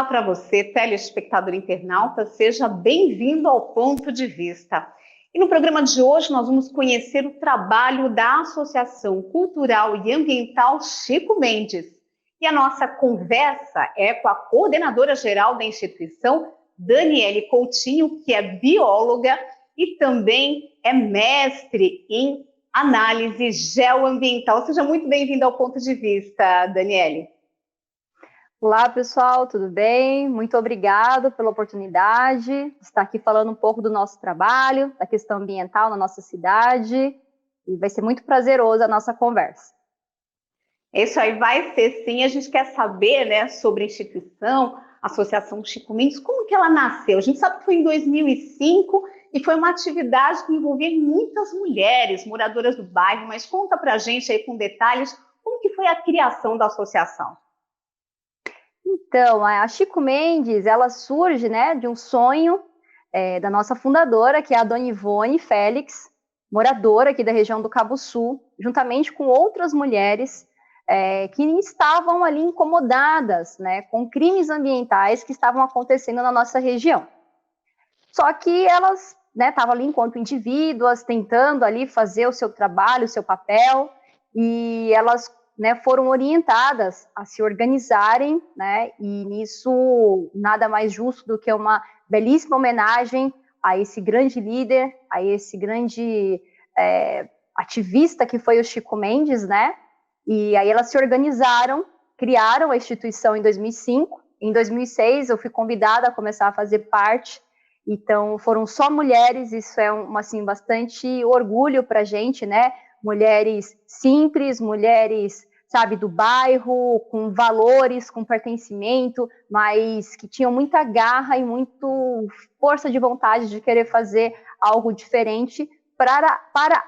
Olá para você, telespectador internauta, seja bem-vindo ao Ponto de Vista. E no programa de hoje nós vamos conhecer o trabalho da Associação Cultural e Ambiental Chico Mendes. E a nossa conversa é com a coordenadora-geral da instituição, Daniele Coutinho, que é bióloga e também é mestre em análise geoambiental. Seja muito bem-vinda ao Ponto de Vista, Daniele. Olá, pessoal, tudo bem? Muito obrigada pela oportunidade de estar aqui falando um pouco do nosso trabalho, da questão ambiental na nossa cidade, e vai ser muito prazeroso a nossa conversa. Isso aí vai ser sim. A gente quer saber, né, sobre a instituição, a Associação Chico Mendes, como que ela nasceu. A gente sabe que foi em 2005 e foi uma atividade que envolvia muitas mulheres moradoras do bairro, mas conta pra gente aí com detalhes como que foi a criação da associação. Então, a Chico Mendes, ela surge, né, de um sonho da nossa fundadora, que é a Dona Ivone Félix, moradora aqui da região do Cabo Sul, juntamente com outras mulheres que estavam ali incomodadas, né, com crimes ambientais que estavam acontecendo na nossa região. Só que elas, né, estavam ali enquanto indivíduas, tentando ali fazer o seu trabalho, o seu papel, e elas, né, foram orientadas a se organizarem, né, e nisso nada mais justo do que uma belíssima homenagem a esse grande líder, a esse grande ativista que foi o Chico Mendes, né, e aí elas se organizaram, criaram a instituição em 2005, em 2006 eu fui convidada a começar a fazer parte, então foram só mulheres, isso é assim, bastante orgulho para a gente, né, mulheres simples, mulheres, sabe, do bairro, com valores, com pertencimento, mas que tinham muita garra e muita força de vontade de querer fazer algo diferente para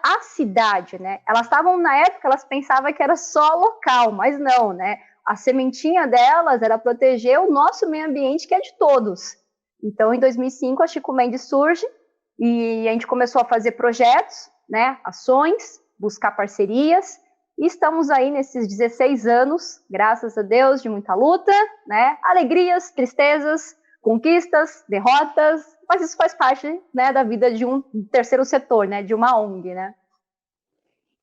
a cidade, né? Elas estavam, na época, elas pensavam que era só local, mas não, né? A sementinha delas era proteger o nosso meio ambiente, que é de todos. Então, em 2005, a Chico Mendes surge e a gente começou a fazer projetos, né, ações, buscar parcerias, e estamos aí nesses 16 anos, graças a Deus, de muita luta, né, alegrias, tristezas, conquistas, derrotas, mas isso faz parte, né, da vida de um terceiro setor, né, de uma ONG, né.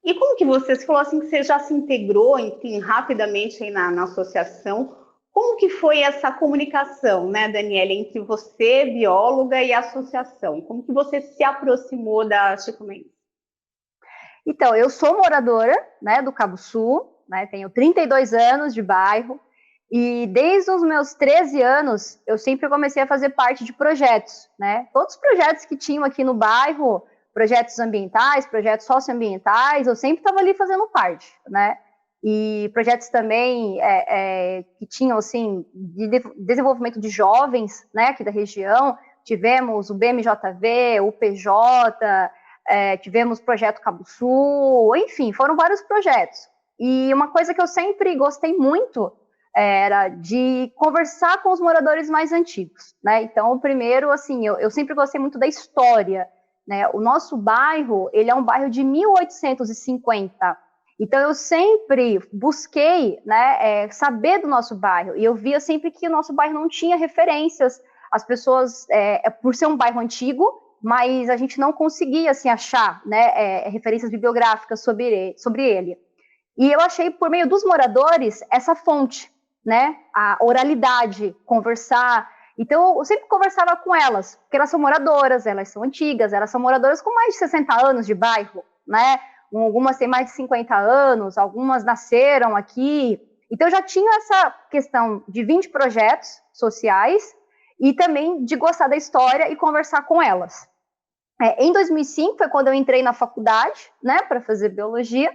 E como que você falou assim que você já se integrou, enfim, rapidamente aí na associação? Como que foi essa comunicação, né, Daniela, entre você, bióloga, e a associação? Como que você se aproximou da Chico Mendes? Então, eu sou moradora, né, do Cabo Sul, né, tenho 32 anos de bairro, e desde os meus 13 anos, eu sempre comecei a fazer parte de projetos, né, todos os projetos que tinham aqui no bairro, projetos ambientais, projetos socioambientais, eu sempre estava ali fazendo parte, né, e projetos também que tinham, assim, de desenvolvimento de jovens, né, aqui da região, tivemos o BMJV, o PJ, tivemos o projeto Cabo Sul, enfim, foram vários projetos. E uma coisa que eu sempre gostei muito era de conversar com os moradores mais antigos, né? Então, primeiro, assim, eu sempre gostei muito da história, né? O nosso bairro, ele é um bairro de 1850. Então, eu sempre busquei, né, saber do nosso bairro. E eu via sempre que o nosso bairro não tinha referências. As pessoas, por ser um bairro antigo, mas a gente não conseguia assim, achar, né, referências bibliográficas sobre ele. E eu achei, por meio dos moradores, essa fonte, né, a oralidade, conversar. Então, eu sempre conversava com elas, porque elas são moradoras, elas são antigas, elas são moradoras com mais de 60 anos de bairro, né? Algumas têm mais de 50 anos, algumas nasceram aqui. Então, eu já tinha essa questão de 20 projetos sociais e também de gostar da história e conversar com elas. Em 2005 foi quando eu entrei na faculdade, né, para fazer biologia,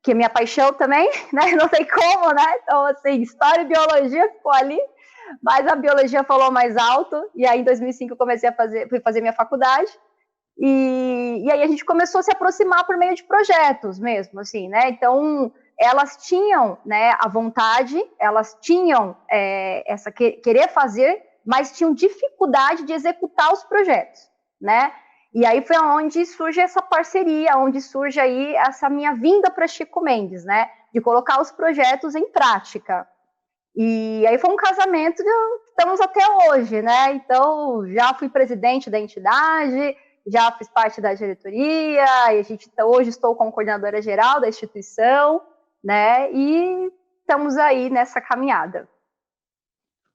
que é minha paixão também, né, não sei como, né, então assim, história e biologia ficou ali, mas a biologia falou mais alto, e aí em 2005 eu fui fazer minha faculdade, e aí a gente começou a se aproximar por meio de projetos mesmo, assim, né, então elas tinham, né, a vontade, elas tinham querer fazer, mas tinham dificuldade de executar os projetos, né, e aí foi onde surge essa parceria, onde surge aí essa minha vinda para Chico Mendes, né, de colocar os projetos em prática. E aí foi um casamento que estamos até hoje, né? Então, já fui presidente da entidade, já fiz parte da diretoria, e hoje estou como coordenadora geral da instituição, né? E estamos aí nessa caminhada.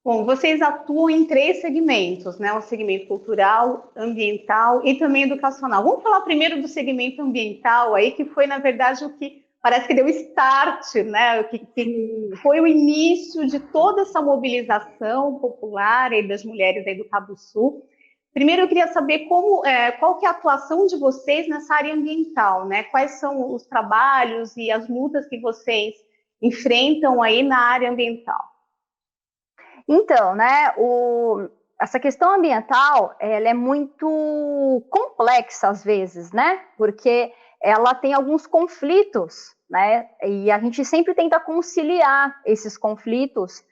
Bom, vocês atuam em 3 segmentos, né? O segmento cultural, ambiental e também educacional. Vamos falar primeiro do segmento ambiental aí, que foi, na verdade, o que parece que deu start, né? Que foi o início de toda essa mobilização popular aí das mulheres aí do Cabo Sul. Primeiro, eu queria saber qual que é a atuação de vocês nessa área ambiental, né? Quais são os trabalhos e as lutas que vocês enfrentam aí na área ambiental? Então, né, essa questão ambiental, ela é muito complexa às vezes, né, porque ela tem alguns conflitos, né, e a gente sempre tenta conciliar esses conflitos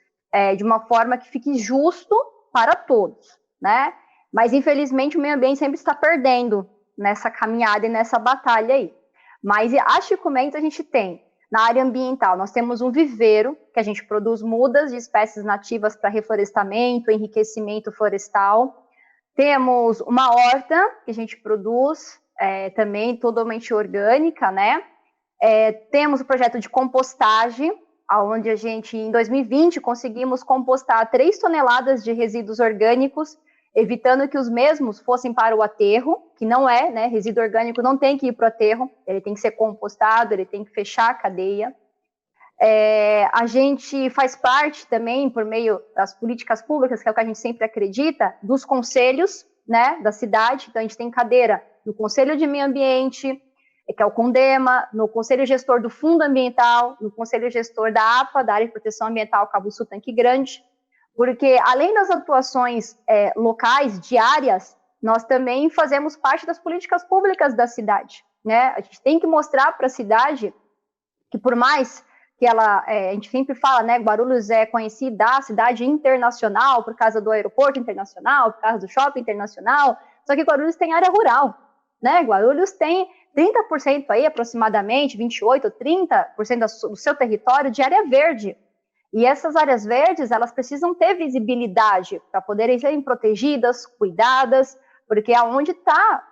de uma forma que fique justo para todos, né, mas infelizmente o meio ambiente sempre está perdendo nessa caminhada e nessa batalha aí. Mas a Chicumento a gente tem na área ambiental, nós temos um viveiro, que a gente produz mudas de espécies nativas para reflorestamento, enriquecimento florestal. Temos uma horta, que a gente produz também totalmente orgânica, né? Temos o projeto de compostagem, onde a gente, em 2020, conseguimos compostar 3 toneladas de resíduos orgânicos, evitando que os mesmos fossem para o aterro, que não é, né? Resíduo orgânico não tem que ir para o aterro, ele tem que ser compostado, ele tem que fechar a cadeia. A gente faz parte também, por meio das políticas públicas, que é o que a gente sempre acredita, dos conselhos, né, da cidade. Então, a gente tem cadeira no Conselho de Meio Ambiente, que é o CONDEMA, no Conselho Gestor do Fundo Ambiental, no Conselho Gestor da APA, da Área de Proteção Ambiental Cabo Sul Tanque Grande, porque além das atuações locais, diárias, nós também fazemos parte das políticas públicas da cidade, né? A gente tem que mostrar para a cidade que por mais que a gente sempre fala, né, Guarulhos é conhecida a cidade internacional por causa do aeroporto internacional, por causa do shopping internacional, só que Guarulhos tem área rural, né? Guarulhos tem 30% aí, aproximadamente, 28% ou 30% do seu território de área verde. E essas áreas verdes, elas precisam ter visibilidade para poderem serem protegidas, cuidadas, porque é onde está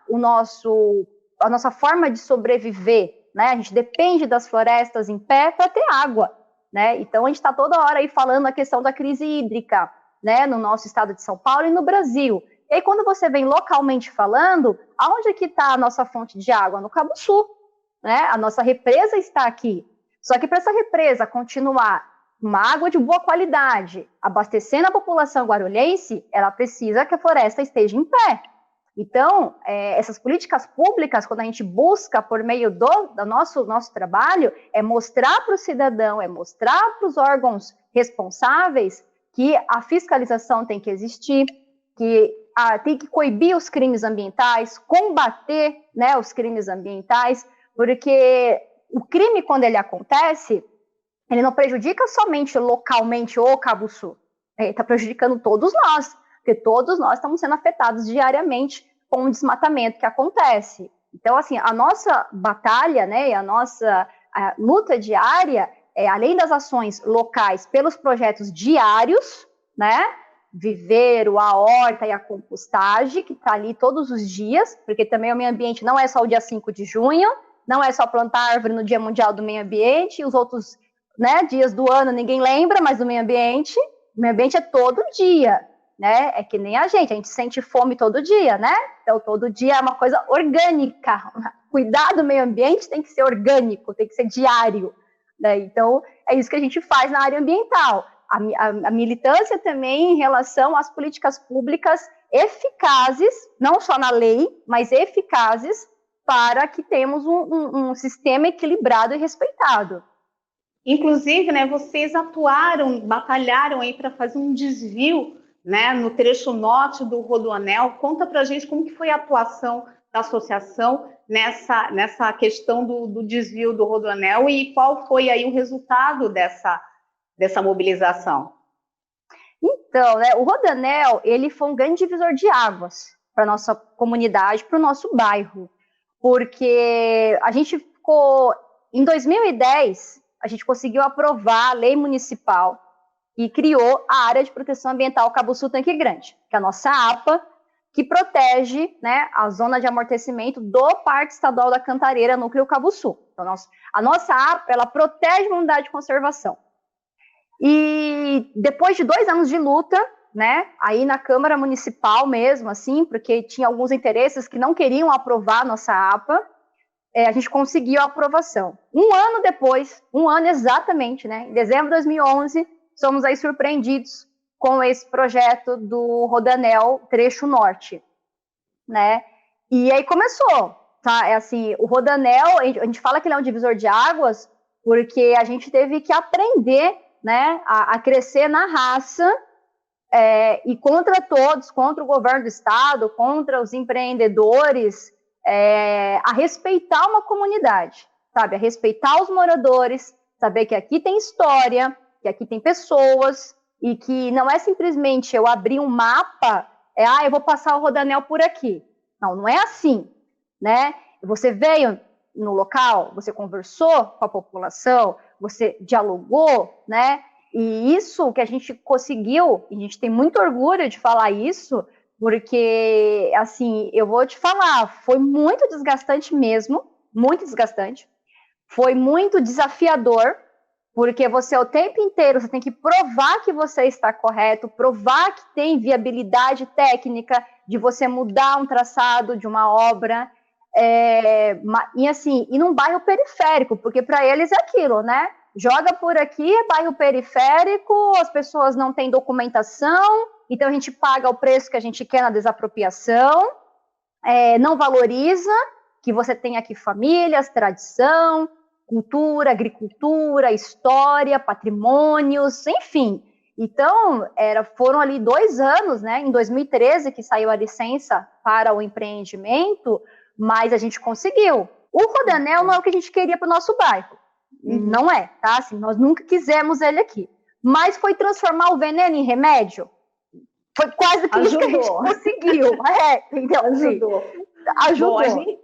a nossa forma de sobreviver, né? A gente depende das florestas em pé para ter água, né? Então, a gente está toda hora aí falando a questão da crise hídrica, né? No nosso estado de São Paulo e no Brasil. E aí, quando você vem localmente falando, aonde que está a nossa fonte de água? No Cabo Sul, né? A nossa represa está aqui. Só que para essa represa continuar uma água de boa qualidade, abastecendo a população guarulhense, ela precisa que a floresta esteja em pé. Então, essas políticas públicas, quando a gente busca por meio do nosso trabalho, é mostrar para o cidadão, é mostrar para os órgãos responsáveis que a fiscalização tem que existir, que tem que coibir os crimes ambientais, combater, né, os crimes ambientais, porque o crime, quando ele acontece, ele não prejudica somente localmente o Cabo Sul, ele está prejudicando todos nós, porque todos nós estamos sendo afetados diariamente com o desmatamento que acontece. Então, assim, a nossa batalha, né, a nossa luta diária, além das ações locais pelos projetos diários, né, viveiro, a horta e a compostagem, que está ali todos os dias, porque também o meio ambiente não é só o dia 5 de junho, não é só plantar árvore no Dia Mundial do Meio Ambiente, e os outros, né, dias do ano ninguém lembra, mas do meio ambiente é todo dia, né? É que nem a gente sente fome todo dia, né? Então todo dia é uma coisa orgânica. Cuidar do meio ambiente tem que ser orgânico, tem que ser diário, né? Então é isso que a gente faz na área ambiental. A militância também em relação às políticas públicas eficazes, não só na lei, mas eficazes para que tenhamos um sistema equilibrado e respeitado. Inclusive, né, vocês batalharam aí para fazer um desvio, né, no trecho norte do Rodoanel. Conta para a gente como que foi a atuação da associação nessa questão do desvio do Rodoanel e qual foi aí o resultado dessa mobilização. Então, né, o Rodoanel, ele foi um grande divisor de águas para a nossa comunidade, para o nosso bairro, porque a gente ficou, em 2010, a gente conseguiu aprovar a lei municipal e criou a Área de Proteção Ambiental Cabo Sul Tanque Grande, que é a nossa APA, que protege, né, a zona de amortecimento do Parque Estadual da Cantareira, Núcleo Cabo Sul. Então, a nossa APA, ela protege uma unidade de conservação. E depois de 2 anos de luta, né, aí na Câmara Municipal mesmo, assim, porque tinha alguns interesses que não queriam aprovar a nossa APA, a gente conseguiu a aprovação. 1 ano depois, 1 ano exatamente, né, em dezembro de 2011, somos aí surpreendidos com esse projeto do Rodoanel Trecho Norte, né, e aí começou, tá, assim, o Rodoanel, a gente fala que ele é um divisor de águas, porque a gente teve que aprender, né, a crescer na raça, e contra todos, contra o governo do estado, contra os empreendedores, a respeitar uma comunidade, sabe? A respeitar os moradores, saber que aqui tem história, que aqui tem pessoas, e que não é simplesmente eu abrir um mapa, eu vou passar o Rodoanel por aqui. Não, não é assim, né? Você veio no local, você conversou com a população, você dialogou, né? E isso que a gente conseguiu, e a gente tem muito orgulho de falar isso, porque, assim, eu vou te falar, foi muito desgastante mesmo, muito desgastante, foi muito desafiador, porque você o tempo inteiro, você tem que provar que você está correto, provar que tem viabilidade técnica de você mudar um traçado de uma obra, e assim, e num bairro periférico, porque para eles é aquilo, né? Joga por aqui, é bairro periférico, as pessoas não têm documentação, então a gente paga o preço que a gente quer na desapropriação, não valoriza que você tem aqui famílias, tradição, cultura, agricultura, história, patrimônios, enfim. Então, foram ali 2 anos, né, em 2013 que saiu a licença para o empreendimento, mas a gente conseguiu. O Rodoanel não é o que a gente queria para o nosso bairro. Não é, tá? Assim, nós nunca quisemos ele aqui. Mas foi transformar o veneno em remédio? Foi quase que isso que a gente conseguiu. Entendeu? Ajudou. Ajudou. Bom,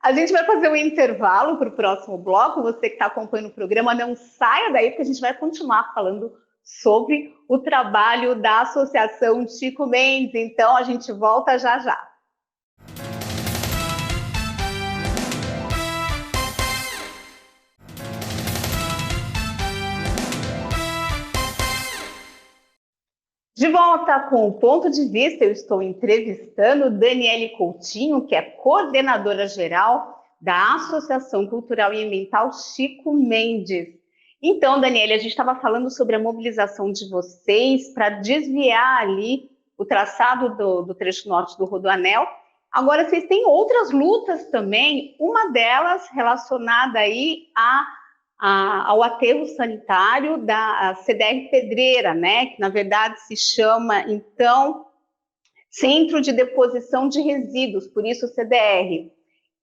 a gente vai fazer um intervalo para o próximo bloco. Você que está acompanhando o programa, não saia daí, porque a gente vai continuar falando sobre o trabalho da Associação Chico Mendes. Então, a gente volta já já. De volta com o Ponto de Vista, eu estou entrevistando Daniele Coutinho, que é coordenadora geral da Associação Cultural e Ambiental Chico Mendes. Então, Daniele, a gente estava falando sobre a mobilização de vocês para desviar ali o traçado do trecho norte do Rodoanel. Agora, vocês têm outras lutas também, uma delas relacionada aí ao aterro sanitário da CDR Pedreira, né, que na verdade se chama, então, Centro de Deposição de Resíduos, por isso CDR.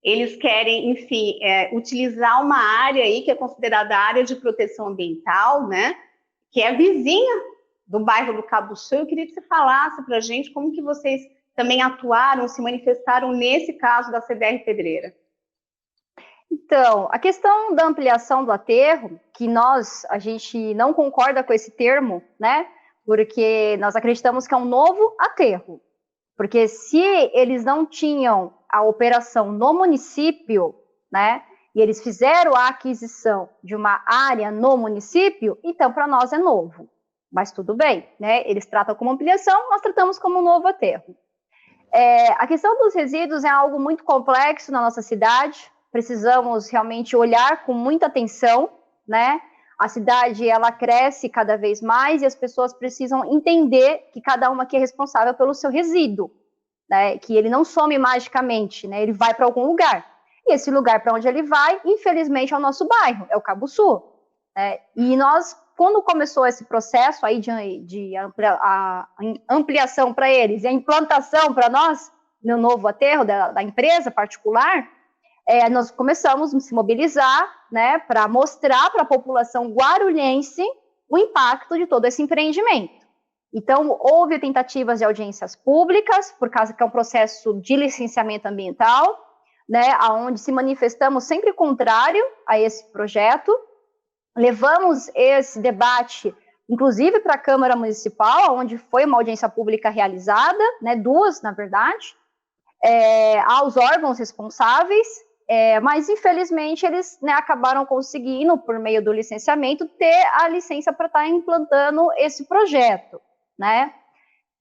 Eles querem, enfim, utilizar uma área aí que é considerada área de proteção ambiental, né, que é vizinha do bairro do Cabo Sul. Eu queria que você falasse para a gente como que vocês também atuaram, se manifestaram nesse caso da CDR Pedreira. Então, a questão da ampliação do aterro, que a gente não concorda com esse termo, né? Porque nós acreditamos que é um novo aterro. Porque se eles não tinham a operação no município, né? E eles fizeram a aquisição de uma área no município, então para nós é novo. Mas tudo bem, né? Eles tratam como ampliação, nós tratamos como um novo aterro. A questão dos resíduos é algo muito complexo na nossa cidade. Precisamos realmente olhar com muita atenção, né? A cidade, ela cresce cada vez mais e as pessoas precisam entender que cada uma aqui é responsável pelo seu resíduo, né? Que ele não some magicamente, né? Ele vai para algum lugar. E esse lugar para onde ele vai, infelizmente, é o nosso bairro, é o Cabo Sul. E nós, quando começou esse processo aí de ampliação para eles e a implantação para nós, no novo aterro da empresa particular, nós começamos a se mobilizar, né, para mostrar para a população guarulhense o impacto de todo esse empreendimento. Então, houve tentativas de audiências públicas, por causa que é um processo de licenciamento ambiental, né, onde se manifestamos sempre contrário a esse projeto. Levamos esse debate inclusive para a Câmara Municipal, onde foi uma audiência pública realizada, né, 2, na verdade, aos órgãos responsáveis, mas infelizmente eles, né, acabaram conseguindo, por meio do licenciamento, ter a licença para estar implantando esse projeto, né?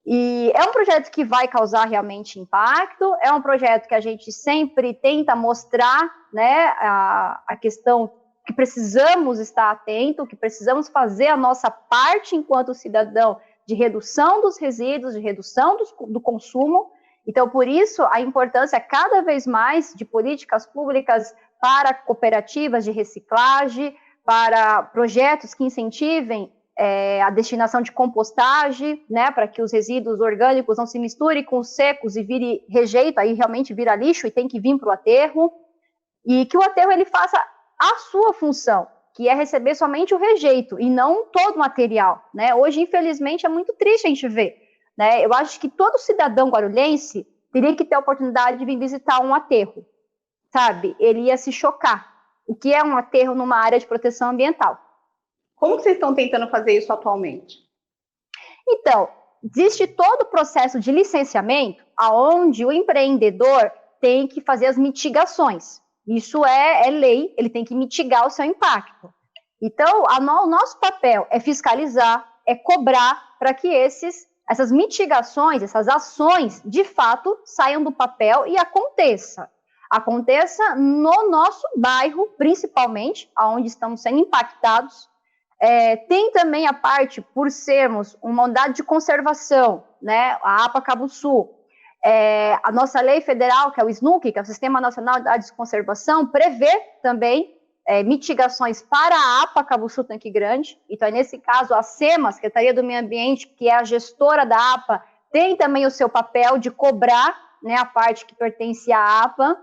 E é um projeto que vai causar realmente impacto, é um projeto que a gente sempre tenta mostrar, né, a questão que precisamos estar atento, que precisamos fazer a nossa parte enquanto cidadão de redução dos resíduos, de redução do consumo. Então, por isso, a importância cada vez mais de políticas públicas para cooperativas de reciclagem, para projetos que incentivem a destinação de compostagem, né, para que os resíduos orgânicos não se misturem com os secos e vire rejeito, aí realmente vira lixo e tem que vir para o aterro, e que o aterro ele faça a sua função, que é receber somente o rejeito e não todo o material, né? Hoje, infelizmente, é muito triste a gente ver, né? Eu acho que todo cidadão guarulhense teria que ter a oportunidade de vir visitar um aterro, sabe? Ele ia se chocar. O que é um aterro numa área de proteção ambiental? Como que vocês estão tentando fazer isso atualmente? Então, existe todo o processo de licenciamento onde o empreendedor tem que fazer as mitigações. Isso é lei, ele tem que mitigar o seu impacto. Então, o nosso papel é fiscalizar, é cobrar para que essas mitigações, essas ações, de fato, saiam do papel e aconteça no nosso bairro, principalmente, onde estamos sendo impactados. Tem também a parte, por sermos uma unidade de conservação, né, a APA Cabo Sul, a nossa lei federal, que é o SNUC, que é o Sistema Nacional de Unidades de Conservação, prevê também mitigações para a APA Cabo Sul Tanque Grande. Então, nesse caso, a SEMA, Secretaria do Meio Ambiente, que é a gestora da APA, tem também o seu papel de cobrar, né, a parte que pertence à APA,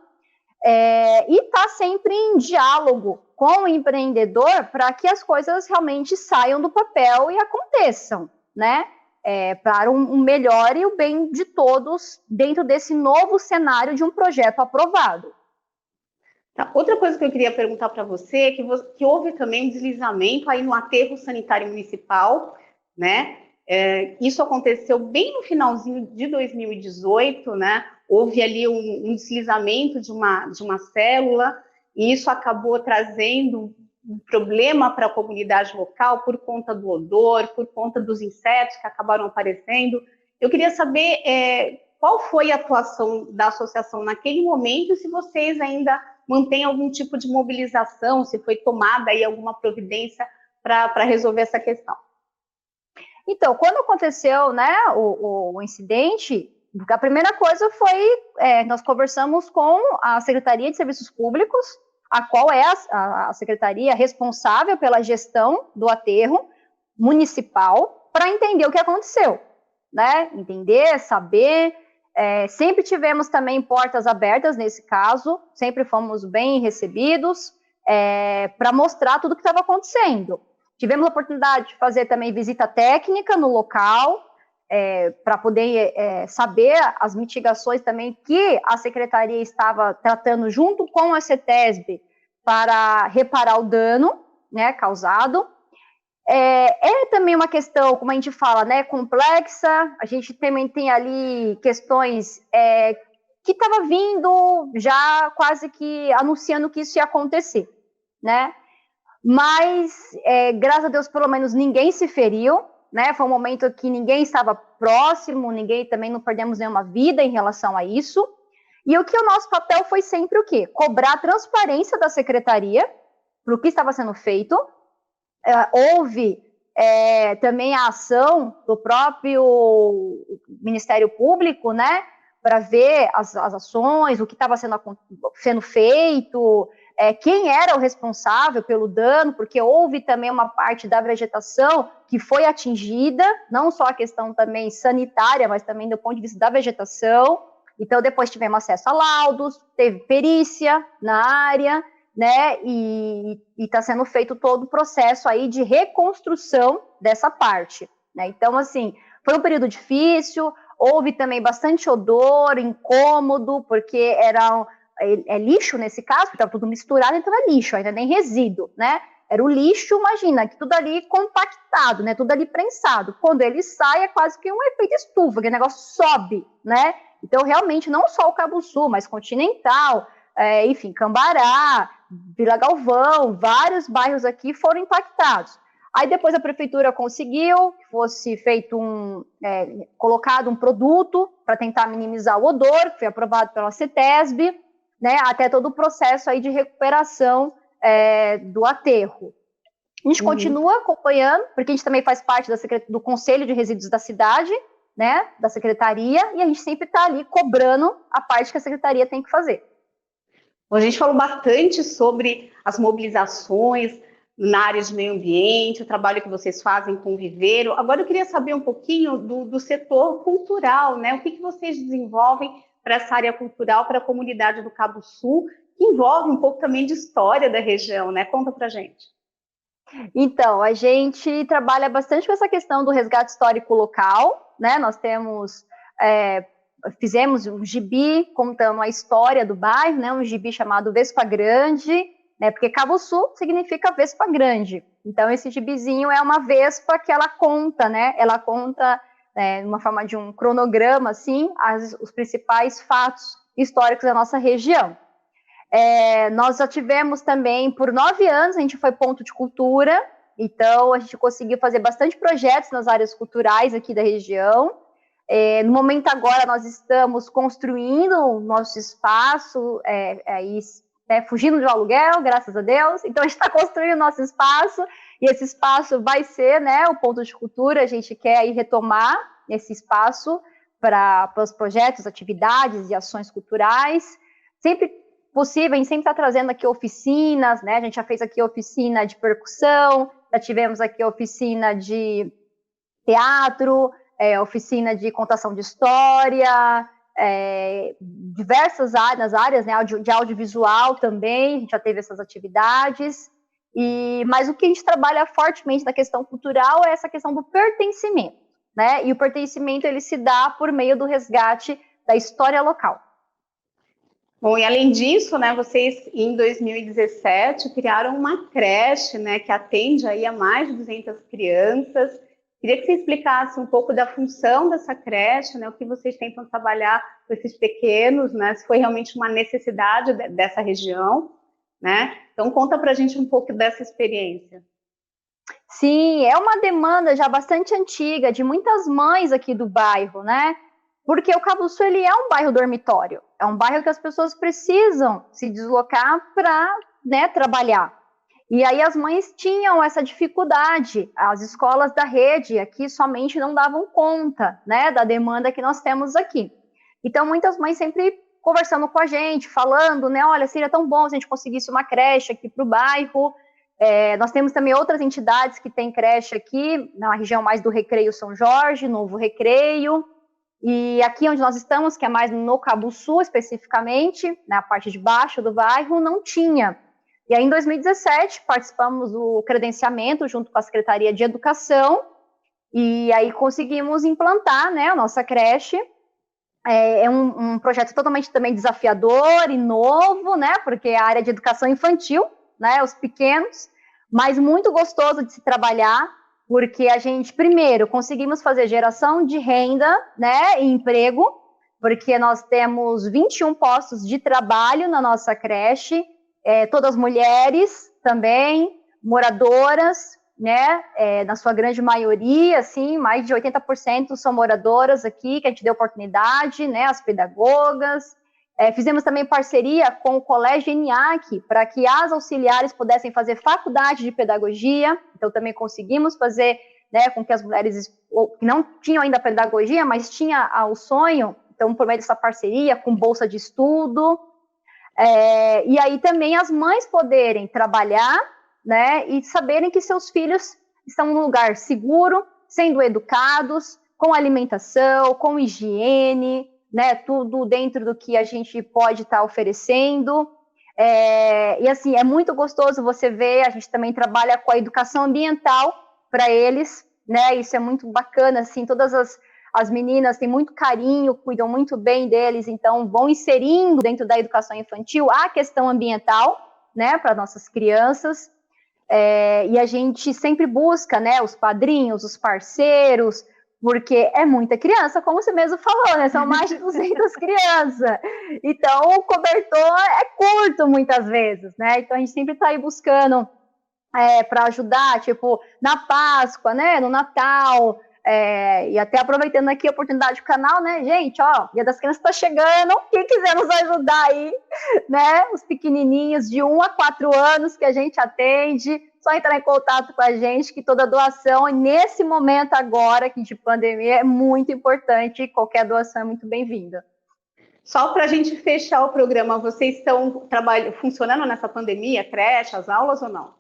e está sempre em diálogo com o empreendedor para que as coisas realmente saiam do papel e aconteçam, né? Para um melhor e o bem de todos dentro desse novo cenário de um projeto aprovado. Tá. Outra coisa que eu queria perguntar para você é que houve também um deslizamento aí no aterro sanitário municipal, né? Isso aconteceu bem no finalzinho de 2018, né? Houve ali um deslizamento de uma célula, e isso acabou trazendo um problema para a comunidade local por conta do odor, por conta dos insetos que acabaram aparecendo. Eu queria saber qual foi a atuação da associação naquele momento e se vocês ainda mantêm algum tipo de mobilização, se foi tomada aí alguma providência para resolver essa questão. Então, quando aconteceu, né, o incidente, a primeira coisa foi, nós conversamos com a Secretaria de Serviços Públicos, a qual é a secretaria responsável pela gestão do aterro municipal, para entender o que aconteceu, né? Entender, saber. Sempre tivemos também portas abertas nesse caso, sempre fomos bem recebidos para mostrar tudo o que estava acontecendo. Tivemos a oportunidade de fazer também visita técnica no local, para poder saber as mitigações também que a secretaria estava tratando junto com a CETESB para reparar o dano, né, causado. Também uma questão, como a gente fala, né, complexa. A gente também tem ali questões que estava vindo já quase que anunciando que isso ia acontecer, né? Mas, graças a Deus, pelo menos ninguém se feriu, né? Foi um momento que ninguém estava próximo, também não perdemos nenhuma vida em relação a isso. E o nosso papel foi sempre o quê? Cobrar a transparência da secretaria para o que estava sendo feito. Houve também a ação do próprio Ministério Público, né? Para ver as ações, o que estava sendo feito, quem era o responsável pelo dano, porque houve também uma parte da vegetação que foi atingida, não só a questão também sanitária, mas também do ponto de vista da vegetação. Então, depois tivemos acesso a laudos, teve perícia na área, né, e está sendo feito todo o processo aí de reconstrução dessa parte, né? Então, assim, foi um período difícil, houve também bastante odor, incômodo, porque era lixo nesse caso, porque estava tudo misturado, então é lixo, ainda nem resíduo, né? Era o lixo, imagina, que tudo ali compactado, né? Tudo ali prensado. Quando ele sai, é quase que um efeito estufa, que o negócio sobe, né? Então, realmente, não só o Cabo Sul, mas Continental, enfim, Cambará, Vila Galvão, vários bairros aqui foram impactados. Aí depois a prefeitura conseguiu que fosse feito colocado um produto para tentar minimizar o odor, que foi aprovado pela CETESB, né, até todo o processo aí de recuperação do aterro. A gente continua acompanhando, porque a gente também faz parte do Conselho de Resíduos da cidade, né, da secretaria, e a gente sempre está ali cobrando a parte que a secretaria tem que fazer. Bom, a gente falou bastante sobre as mobilizações na área de meio ambiente, o trabalho que vocês fazem com o viveiro. Agora eu queria saber um pouquinho do setor cultural, né? O que vocês desenvolvem para essa área cultural, para a comunidade do Cabo Sul, que envolve um pouco também de história da região, né? Conta para a gente. Então, a gente trabalha bastante com essa questão do resgate histórico local, né? Nós fizemos um gibi contando a história do bairro, né? Um gibi chamado Vespa Grande, né? Porque Cabo Sul significa Vespa Grande. Então, esse gibizinho é uma vespa que ela conta, né? Ela conta, numa forma de um cronograma, assim, os principais fatos históricos da nossa região. Nós já tivemos também, por 9 anos, a gente foi ponto de cultura, então a gente conseguiu fazer bastante projetos nas áreas culturais aqui da região. No momento agora nós estamos construindo o nosso espaço, fugindo de um aluguel, graças a Deus, então a gente está construindo o nosso espaço, e esse espaço vai ser, né, o ponto de cultura. A gente quer aí retomar esse espaço para os projetos, atividades e ações culturais, sempre possível. A gente sempre está trazendo aqui oficinas, né? A gente já fez aqui oficina de percussão, já tivemos aqui oficina de teatro, oficina de contação de história, diversas áreas, né, de audiovisual também, a gente já teve essas atividades. Mas o que a gente trabalha fortemente na questão cultural é essa questão do pertencimento, né? E o pertencimento ele se dá por meio do resgate da história local. Bom, e além disso, né, vocês em 2017 criaram uma creche, né, que atende aí a mais de 200 crianças. Queria que você explicasse um pouco da função dessa creche, né, o que vocês tentam trabalhar com esses pequenos, né, se foi realmente uma necessidade dessa região, né? Então conta pra gente um pouco dessa experiência. Sim, é uma demanda já bastante antiga de muitas mães aqui do bairro, né? Porque o Cabo Sul ele é um bairro dormitório, é um bairro que as pessoas precisam se deslocar para, né, trabalhar. E aí as mães tinham essa dificuldade, as escolas da rede aqui somente não davam conta, né, da demanda que nós temos aqui. Então muitas mães sempre conversando com a gente, falando, né, olha, seria tão bom se a gente conseguisse uma creche aqui para o bairro. Nós temos também outras entidades que têm creche aqui, na região mais do Recreio São Jorge, Novo Recreio. E aqui onde nós estamos, que é mais no Cabo Sul especificamente, na parte de baixo do bairro, não tinha. E aí em 2017 participamos do credenciamento junto com a Secretaria de Educação, e aí conseguimos implantar, né, a nossa creche. É um projeto totalmente também desafiador e novo, né, porque é a área de educação infantil, né, os pequenos, mas muito gostoso de se trabalhar, porque a gente, primeiro, conseguimos fazer geração de renda, né, e emprego, porque nós temos 21 postos de trabalho na nossa creche, todas mulheres também, moradoras, né, na sua grande maioria, assim, mais de 80% são moradoras aqui, que a gente deu oportunidade, né, as pedagogas. Fizemos também parceria com o Colégio ENIAC para que as auxiliares pudessem fazer faculdade de pedagogia, então também conseguimos fazer, né, com que as mulheres que não tinham ainda pedagogia, mas tinha o sonho, então por meio dessa parceria, com bolsa de estudo, e aí também as mães poderem trabalhar, né, e saberem que seus filhos estão num lugar seguro, sendo educados, com alimentação, com higiene, né, tudo dentro do que a gente pode estar oferecendo. E assim, é muito gostoso você ver, a gente também trabalha com a educação ambiental para eles, né, isso é muito bacana, assim, todas as meninas têm muito carinho, cuidam muito bem deles, então vão inserindo dentro da educação infantil a questão ambiental, né, para nossas crianças. E a gente sempre busca, né, os padrinhos, os parceiros, porque é muita criança, como você mesmo falou, né? São mais de 200 crianças. Então, o cobertor é curto muitas vezes, né? Então, a gente sempre está aí buscando para ajudar, tipo, na Páscoa, né? No Natal. E até aproveitando aqui a oportunidade do canal, né, gente, ó, Dia das Crianças está chegando, quem quiser nos ajudar aí, né, os pequenininhos de 1 a 4 anos que a gente atende, só entrar em contato com a gente, que toda doação, nesse momento agora, que de pandemia, é muito importante, qualquer doação é muito bem-vinda. Só para a gente fechar o programa, vocês estão funcionando nessa pandemia, creche, as aulas ou não?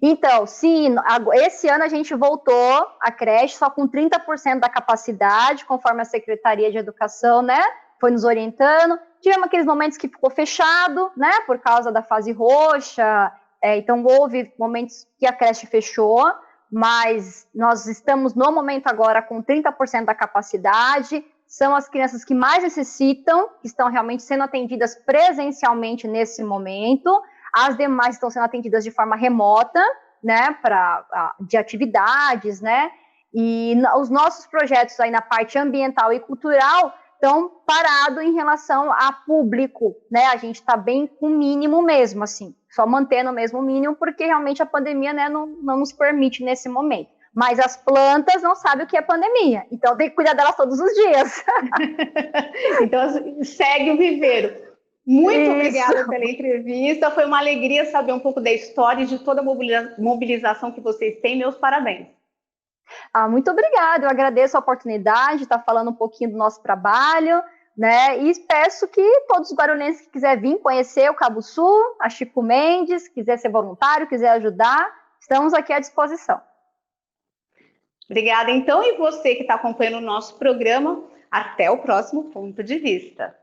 Então, sim, esse ano a gente voltou à creche só com 30% da capacidade, conforme a Secretaria de Educação, né, foi nos orientando. Tivemos aqueles momentos que ficou fechado, né, por causa da fase roxa, então houve momentos que a creche fechou, mas nós estamos no momento agora com 30% da capacidade, são as crianças que mais necessitam, que estão realmente sendo atendidas presencialmente nesse momento. As demais estão sendo atendidas de forma remota, né, de atividades, né, e os nossos projetos aí na parte ambiental e cultural estão parados em relação a público, né, a gente está bem com o mínimo mesmo, assim, só mantendo o mesmo mínimo, porque realmente a pandemia, né, não nos permite nesse momento. Mas as plantas não sabem o que é pandemia, então tem que cuidar delas todos os dias. Então, segue o viveiro. Muito obrigada pela entrevista, foi uma alegria saber um pouco da história e de toda a mobilização que vocês têm, meus parabéns. Muito obrigada, eu agradeço a oportunidade de estar falando um pouquinho do nosso trabalho, né, e peço que todos os guarulhenses que quiserem vir conhecer o Cabo Sul, a Chico Mendes, quiser ser voluntário, quiser ajudar, estamos aqui à disposição. Obrigada, então, e você que está acompanhando o nosso programa, até o próximo Ponto de Vista.